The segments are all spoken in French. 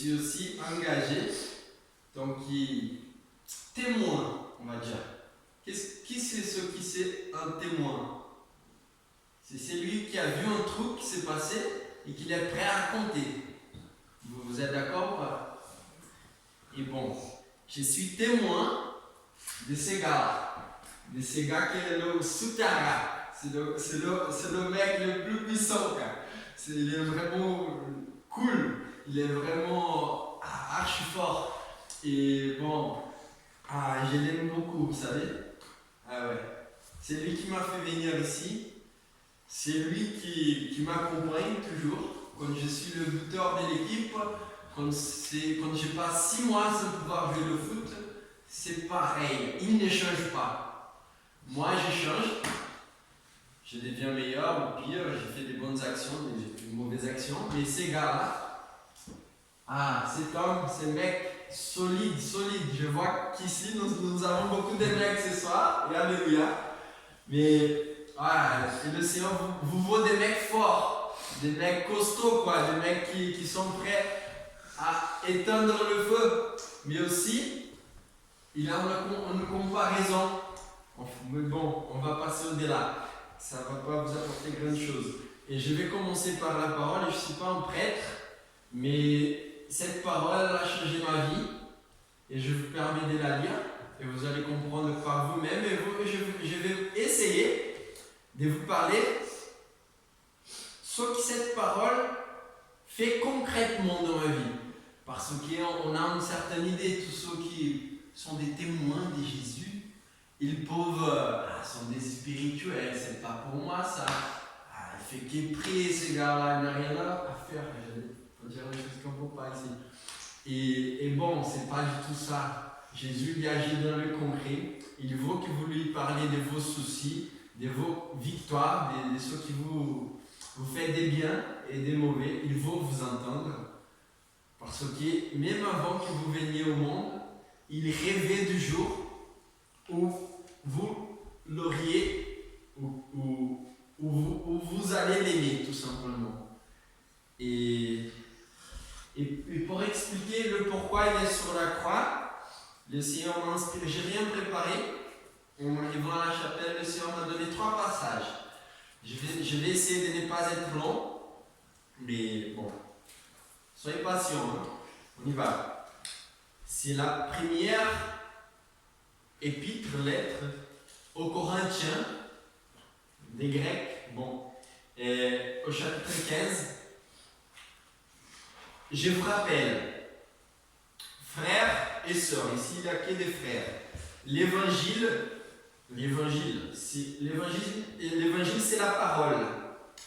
suis aussi engagé, donc témoin, on va dire. Qui c'est ce qui c'est un témoin? C'est celui qui a vu un truc qui s'est passé et qui est prêt à raconter. Vous êtes d'accord ou pas? Et bon, je suis témoin de ces gars qui est le souterrain. C'est le mec le plus puissant. Il est vraiment cool. Il est vraiment archi fort. Et bon, je l'aime beaucoup, vous savez. Ah ouais. C'est lui qui m'a fait venir ici. C'est lui qui m'accompagne toujours. Quand je suis le buteur de l'équipe, quand je passe 6 mois sans pouvoir jouer le foot, c'est pareil. Il ne change pas. Moi, je change. Je deviens meilleur ou pire. Je fais des bonnes actions, des mauvaises actions. Mais ces gars-là, cet homme, ces mecs solides. Je vois qu'ici, nous avons beaucoup de mecs ce soir. Et alléluia. Mais le Seigneur vous vaut des mecs forts, des mecs costauds, des mecs qui sont prêts à éteindre le feu. Mais aussi, il a une comparaison. Mais bon, on va passer au-delà. Ça ne va pas vous apporter grand chose. Et je vais commencer par la parole. Je ne suis pas un prêtre, mais cette parole elle a changé ma vie. Et je vous permets de la lire. Et vous allez comprendre par vous-même. Et je vais essayer de vous parler ce que cette parole fait concrètement dans ma vie. Parce qu'on a une certaine idée, tous ceux qui sont des témoins de Jésus, ils peuvent, sont des spirituels, c'est pas pour moi ça. Il fait qu'il prie, ces gars-là, il n'a rien à faire. Je peux dire des choses qu'on ne peut pas ici. Et bon, c'est pas du tout ça. Jésus il agit dans le concret. Il veut que vous lui parliez de vos soucis, de vos victoires, de ce qui vous fait des biens et des mauvais. Il veut vous entendre. Parce que même avant que vous veniez au monde, il rêvait du jour où vous l'auriez, où vous allez l'aimer, tout simplement. Et pour expliquer le pourquoi il est sur la croix, le Seigneur m'a inspiré. J'ai rien préparé. En arrivant à la chapelle, le Seigneur m'a donné 3 passages. Je vais essayer de ne pas être long, mais bon, soyez patients, on y va. C'est la première épître, lettre aux Corinthiens, des Grecs, au chapitre 15. Je vous rappelle, frères et sœurs, ici il n'y a que des frères, l'évangile c'est la parole,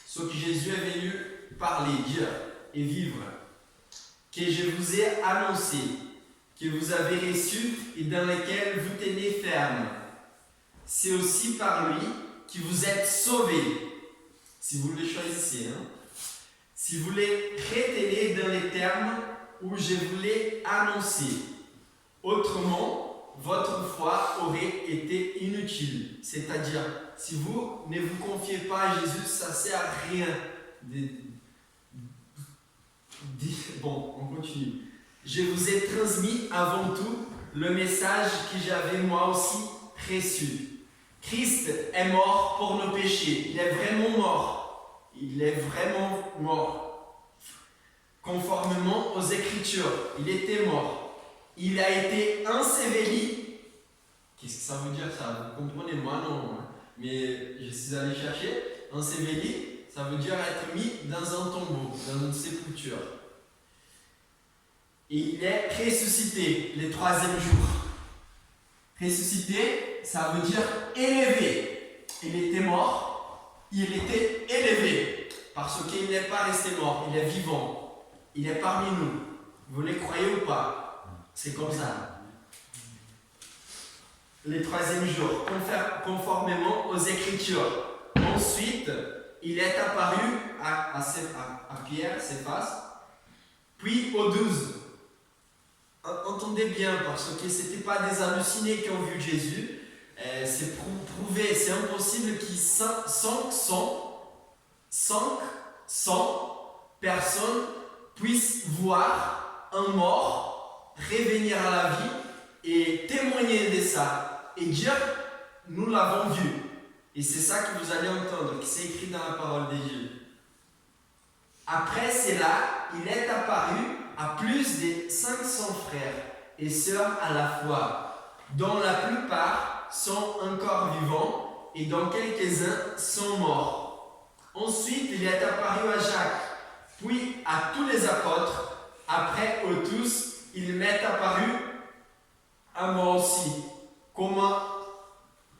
ce que Jésus est venu parler, dire et vivre, que je vous ai annoncé, que vous avez reçu et dans lequel vous tenez ferme. C'est aussi par lui que vous êtes sauvés, si vous le choisissez. Si vous les retenez dans les termes où je vous l'ai annoncé. Autrement, votre foi aurait été inutile. C'est-à-dire, si vous ne vous confiez pas à Jésus, ça ne sert à rien. Bon, on continue. Je vous ai transmis avant tout le message que j'avais moi aussi reçu. Christ est mort pour nos péchés. Il est vraiment mort. Il est vraiment mort. Conformément aux Écritures, il était mort. Il a été enseveli. Qu'est-ce que ça veut dire ça? Vous comprenez? Moi non. Mais je suis allé chercher. Enseveli, ça veut dire être mis dans un tombeau, dans une sépulture. Et il est ressuscité le 3e jour. Ressuscité, ça veut dire élevé. Il était mort, il était élevé. Parce qu'il n'est pas resté mort, il est vivant. Il est parmi nous. Vous le croyez ou pas? C'est comme ça. Le 3e jour, conformément aux Écritures. Ensuite, il est apparu à Pierre, Céphas, puis aux 12. Entendez bien, parce que ce n'était pas des hallucinés qui ont vu Jésus. C'est prouvé, c'est impossible qu'il 500 personnes puissent voir un mort revenir à la vie et témoigner de ça et dire nous l'avons vu. Et c'est ça que vous allez entendre, qui c'est écrit dans la parole de Dieu. Après cela, il est apparu à plus de 500 frères et sœurs à la fois, dont la plupart sont encore vivants et dont quelques-uns sont morts. Ensuite, il est apparu à Jacques, puis à tous les apôtres. Après eux tous, il m'est apparu à moi aussi, comme à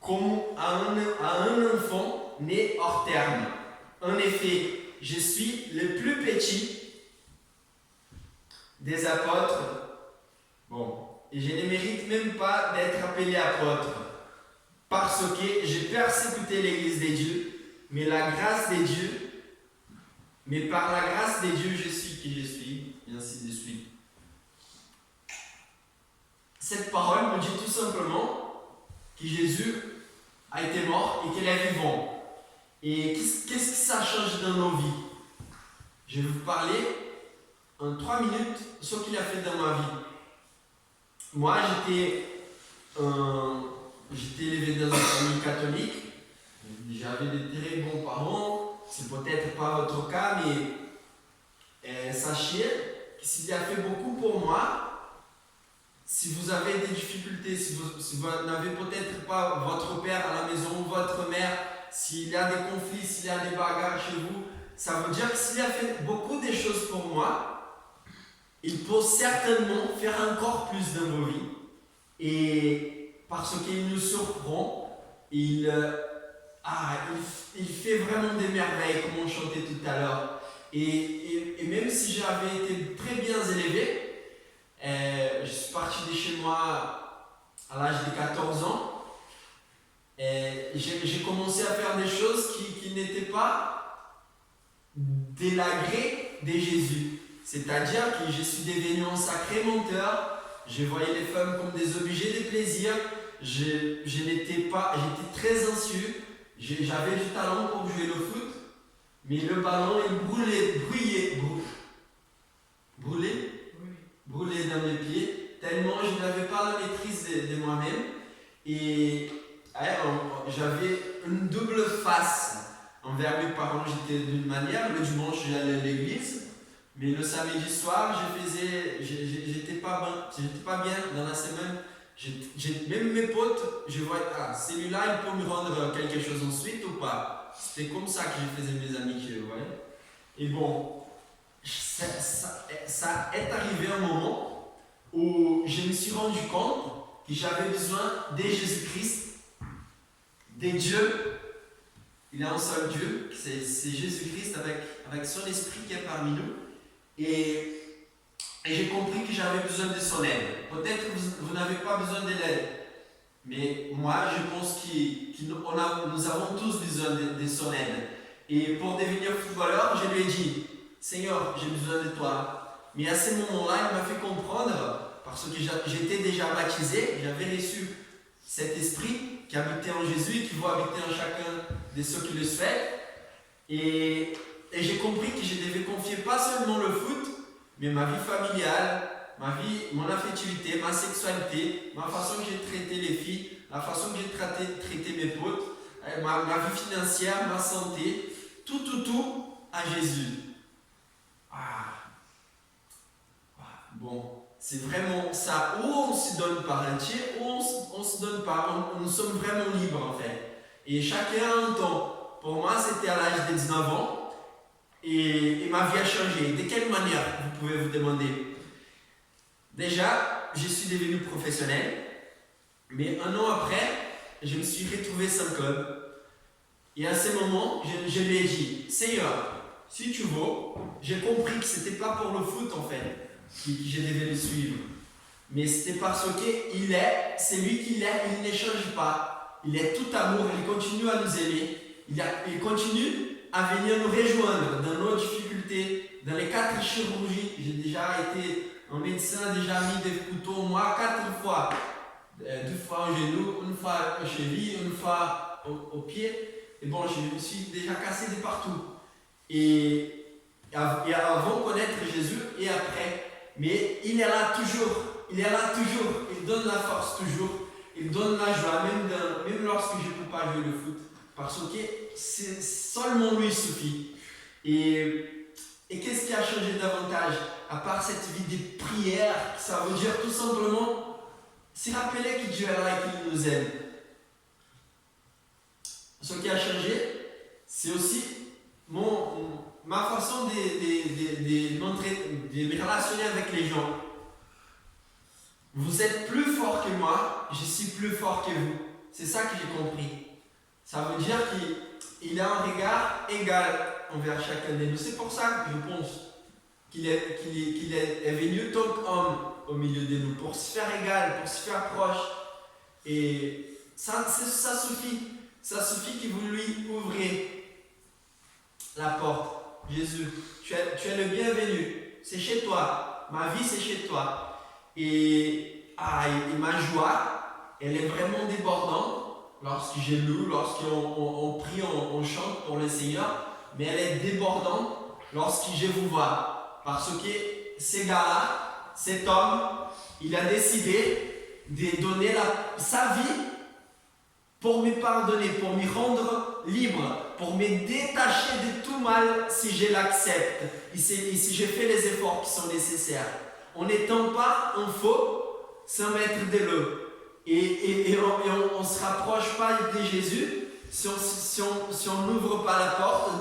un enfant né hors terme. En effet, je suis le plus petit des apôtres. Bon, et je ne mérite même pas d'être appelé apôtre, parce que j'ai persécuté l'Église de Dieu, mais par la grâce de Dieu, je suis qui je suis, et ainsi de suite. Cette parole me dit tout simplement que Jésus a été mort et qu'il est vivant. Et qu'est-ce que ça change dans nos vies? Je vais vous parler en 3 minutes ce qu'il a fait dans ma vie. Moi, j'étais élevé dans une famille catholique. J'avais des très bons parents. C'est peut-être pas votre cas, mais sachez que s'il a fait beaucoup pour moi, si vous avez des difficultés, si vous n'avez peut-être pas votre père à la maison, votre mère, s'il y a des conflits, s'il y a des bagarres chez vous, ça veut dire que s'il a fait beaucoup de choses pour moi, il peut certainement faire encore plus dans vos vies. Et parce qu'il nous surprend, il fait vraiment des merveilles, comme on chantait tout à l'heure. Et même si j'avais été très bien élevé, je suis parti de chez moi à l'âge de 14 ans. J'ai commencé à faire des choses qui n'étaient pas de l'agré de Jésus. C'est-à-dire que je suis devenu un sacré menteur. Je voyais les femmes comme des objets de plaisir. J'étais très anxieux. J'avais du talent pour jouer le foot, mais le ballon il brûlait dans mes pieds, tellement je n'avais pas la maîtrise de moi-même. Et j'avais une double face envers mes parents. J'étais d'une manière, le dimanche j'allais à l'église, mais le samedi soir j'étais pas bien dans la semaine. Même mes potes, je voyais, celui-là il peut me rendre quelque chose ensuite ou pas. C'était comme ça que je faisais mes amitiés, vous voyez. Et bon, ça est arrivé un moment où je me suis rendu compte que j'avais besoin de Jésus-Christ, de Dieu. Il y a un seul Dieu, c'est Jésus-Christ avec son esprit qui est parmi nous. Et j'ai compris que j'avais besoin de son aide. Peut-être que vous n'avez pas besoin de l'aide, mais moi je pense que nous avons tous besoin de son aide. Et pour devenir footballeur, je lui ai dit, Seigneur, j'ai besoin de toi. Mais à ce moment-là, il m'a fait comprendre, parce que j'étais déjà baptisé, j'avais reçu cet esprit qui habitait en Jésus et qui va habiter en chacun de ceux qui le souhaitent. Et j'ai compris que je devais confier pas seulement le foot, mais ma vie familiale, mon affectivité, ma sexualité, ma façon que j'ai traité les filles, la façon que j'ai traité mes potes, ma vie financière, ma santé, tout à Jésus. Bon, c'est vraiment ça. Ou on se donne par entier, ou on se donne pas. Nous sommes vraiment libres en fait. Et chacun a un temps. Pour moi, c'était à l'âge de 19 ans. Et ma vie a changé. De quelle manière, vous pouvez vous demander? Déjà, je suis devenu professionnel. Mais un an après, je me suis retrouvé sans club. Et à ce moment, je lui ai dit, Seigneur, si tu veux, j'ai compris que ce n'était pas pour le foot en fait que je devais le suivre. Mais c'était parce qu'il c'est lui qu'il est, il ne change pas. Il est tout amour, il continue à nous aimer. Il continue à venir nous rejoindre dans nos difficultés, dans les 4 chirurgies. J'ai déjà été un médecin, déjà mis des couteaux au moins 4 fois. 2 fois au genou, une fois aux chevilles, une fois au pied. Et bon, je me suis déjà cassé de partout. Et avant de connaître Jésus et après, mais il est là toujours. Il est là toujours. Il donne la force toujours. Il donne la joie, même lorsque je ne peux pas jouer le foot. Parce que seulement lui suffit. Et qu'est-ce qui a changé davantage? À part cette vie de prière, ça veut dire tout simplement, c'est rappeler que Dieu est là et qu'il nous aime. Ce qui a changé, c'est aussi ma façon de me relationner avec les gens. Vous êtes plus fort que moi, je suis plus fort que vous. C'est ça que j'ai compris. Ça veut dire qu'il a un regard égal envers chacun de nous. C'est pour ça que je pense qu'il est venu tant qu'homme au milieu de nous, pour se faire égal, pour se faire proche. Et ça suffit. Ça suffit que vous lui ouvrez la porte. Jésus, tu es le bienvenu. C'est chez toi. Ma vie, c'est chez toi. Et ma joie, elle est vraiment débordante lorsque je loue, lorsqu'on prie, on chante pour le Seigneur. Mais elle est débordante lorsque je vous vois. Parce que ces gars-là, cet homme, il a décidé de donner sa vie pour me pardonner, pour me rendre libre, pour me détacher de tout mal si je l'accepte et si je fais les efforts qui sont nécessaires. En n'étant pas en faux, sans mettre de l'eau. Et on ne se rapproche pas de Jésus si on n'ouvre pas la porte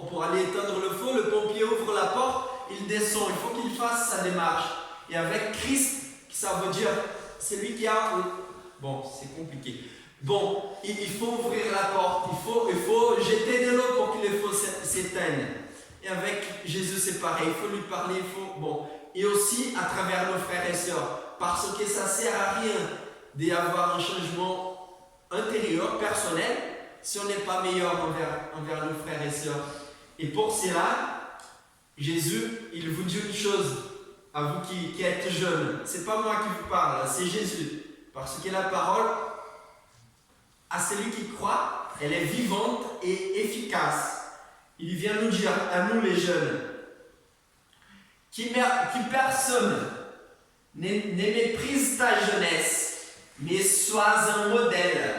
pour aller éteindre le feu. Le pompier ouvre la porte, il descend. Il faut qu'il fasse sa démarche. Et avec Christ, ça veut dire, c'est lui qui a... Bon, c'est compliqué. Bon, il faut ouvrir la porte, il faut jeter de l'eau pour que le feu s'éteigne. Et avec Jésus, c'est pareil, il faut lui parler, Et aussi à travers nos frères et sœurs, parce que ça ne sert à rien d'avoir un changement intérieur, personnel, si on n'est pas meilleur envers nos frères et sœurs. Et pour cela, Jésus, il vous dit une chose, à vous qui êtes jeunes, c'est pas moi qui vous parle, c'est Jésus. Parce que la parole, à celui qui croit, elle est vivante et efficace. Il vient nous dire, à nous les jeunes, qui personne ne méprise ta jeunesse, mais sois un modèle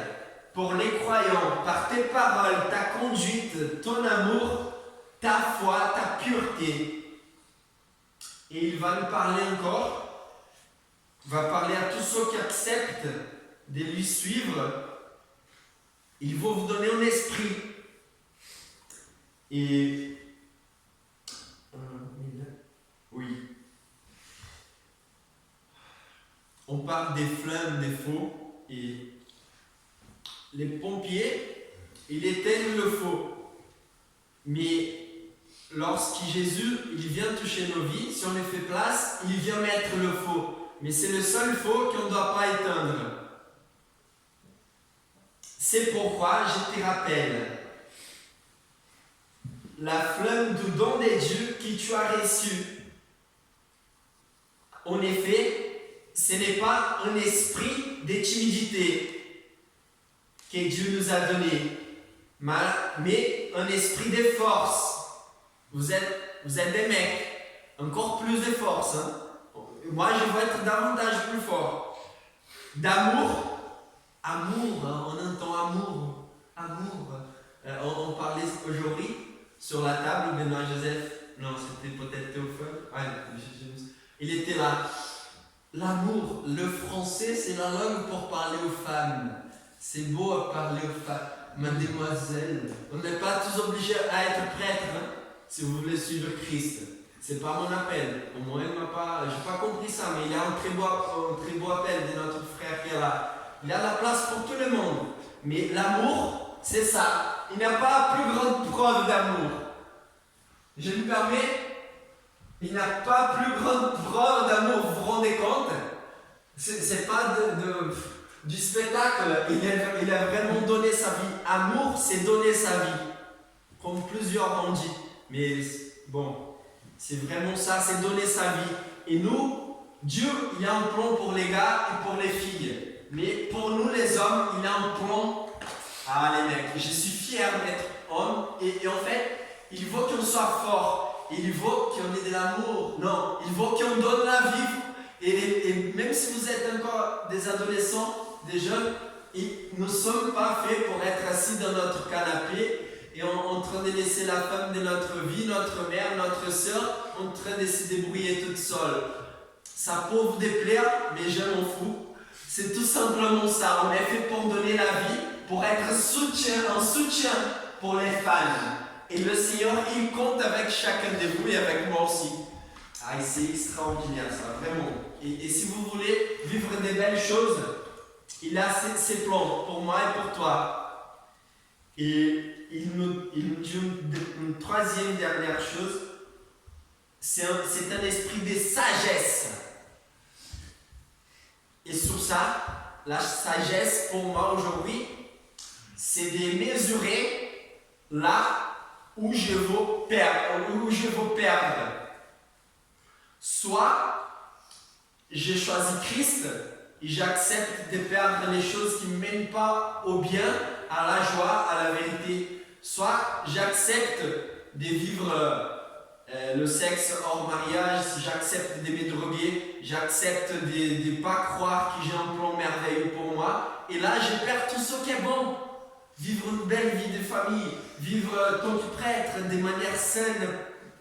pour les croyants par tes paroles, ta conduite, ton amour, ta foi, ta pureté. Et il va nous parler encore, il va parler à tous ceux qui acceptent de lui suivre. Il va vous donner un esprit. Et oui. On parle des flammes, des feux, et les pompiers, ils éteignent le feu. Mais lorsque Jésus, il vient toucher nos vies, si on lui fait place, il vient mettre le feu. Mais c'est le seul feu qu'on ne doit pas éteindre. C'est pourquoi je te rappelle la flamme du don de Dieu que tu as reçu. En effet, ce n'est pas un esprit de timidité que Dieu nous a donné, mais un esprit de force. Vous êtes des mecs, encore plus de force. Moi, je veux être davantage plus fort. D'amour. Amour, on entend amour. On parlait aujourd'hui sur la table, Benoît Joseph, non, c'était peut-être Théophile. Il était là. L'amour, le français, c'est la langue pour parler aux femmes. C'est beau à parler aux femmes. Mademoiselle, on n'est pas tous obligés à être prêtres si vous voulez suivre Christ. C'est pas mon appel. Au moins, je n'ai pas compris ça, mais il y a un très beau appel de notre frère qui est là. Il y a la place pour tout le monde. Mais l'amour, c'est ça. Il n'y a pas plus grande preuve d'amour. Je me permets, il n'y a pas plus grande preuve d'amour. Vous vous rendez compte? C'est pas du spectacle. Il a vraiment donné sa vie. Amour, c'est donner sa vie. Comme plusieurs l'ont dit. Mais bon, c'est vraiment ça, c'est donner sa vie. Et nous, Dieu, il a un plan pour les gars et pour les filles. Mais pour nous les hommes, il a un plan. Ah les mecs, je suis fier d'être homme et en fait, il faut qu'on soit fort. il veut qu'on ait de l'amour. Non, il veut qu'on donne la vie. Et même si vous êtes encore des adolescents, des jeunes, nous ne sommes pas faits pour être assis dans notre canapé et en train de laisser la femme de notre vie, notre mère, notre soeur, en train de se débrouiller toute seule. Ça peut vous déplaire, mais je m'en fous. C'est tout simplement ça. On est fait pour donner la vie, pour être un soutien pour les femmes. Et le Seigneur, il compte avec chacun de vous et avec moi aussi. Ah, c'est extraordinaire ça, vraiment. Et si vous voulez vivre des belles choses, il a ses plans pour moi et pour toi. Et il nous dit une troisième dernière chose, c'est un esprit de sagesse. Et sur ça, la sagesse pour moi aujourd'hui, c'est de mesurer là où je veux perdre. Soit j'ai choisi Christ et j'accepte de perdre les choses qui ne mènent pas au bien, à la joie, à la vérité. Soit j'accepte de vivre le sexe hors mariage, j'accepte de me droguer, j'accepte de ne pas croire que j'ai un plan merveilleux pour moi. Et là, je perds tout ce qui est bon. Vivre une belle vie de famille, vivre tant que prêtre de manière saine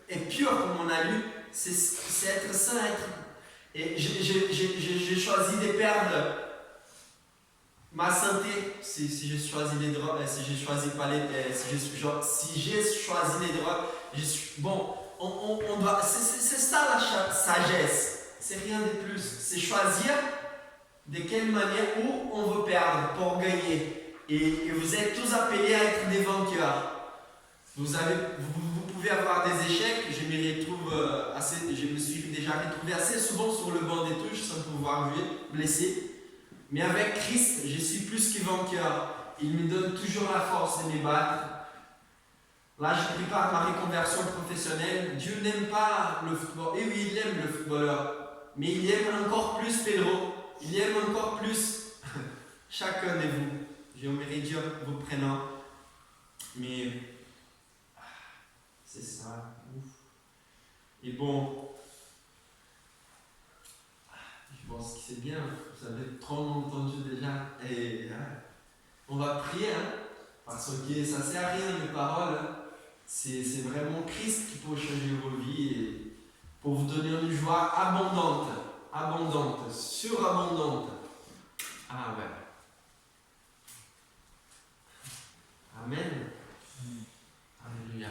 et pure, comme on a lu, c'est être sain. Et j'ai choisi de perdre ma santé si j'ai choisi les drogues, si j'ai choisi pas les, si j'ai choisi les drogues. C'est ça la sagesse, c'est rien de plus, c'est choisir de quelle manière où on veut perdre pour gagner. Et vous êtes tous appelés à être des vainqueurs. Vous pouvez avoir des échecs, je me suis déjà retrouvé assez souvent sur le banc des touches sans pouvoir jouer, blessé. Mais avec Christ, je suis plus que vainqueur. Il me donne toujours la force de me battre. Là, je prépare ma reconversion professionnelle. Dieu n'aime pas le football. Et oui, il aime le footballeur. Mais il aime encore plus Pedro. Il aime encore plus chacun de vous. J'aimerais dire vos prénoms. Mais c'est ça. Ouf. Et bon, je pense que c'est bien. Vous avez trop entendu déjà. Et on va prier, parce que ça ne sert à rien les paroles. C'est vraiment Christ qui peut changer vos vies et pour vous donner une joie abondante, surabondante. Ah ouais. Amen. Alléluia.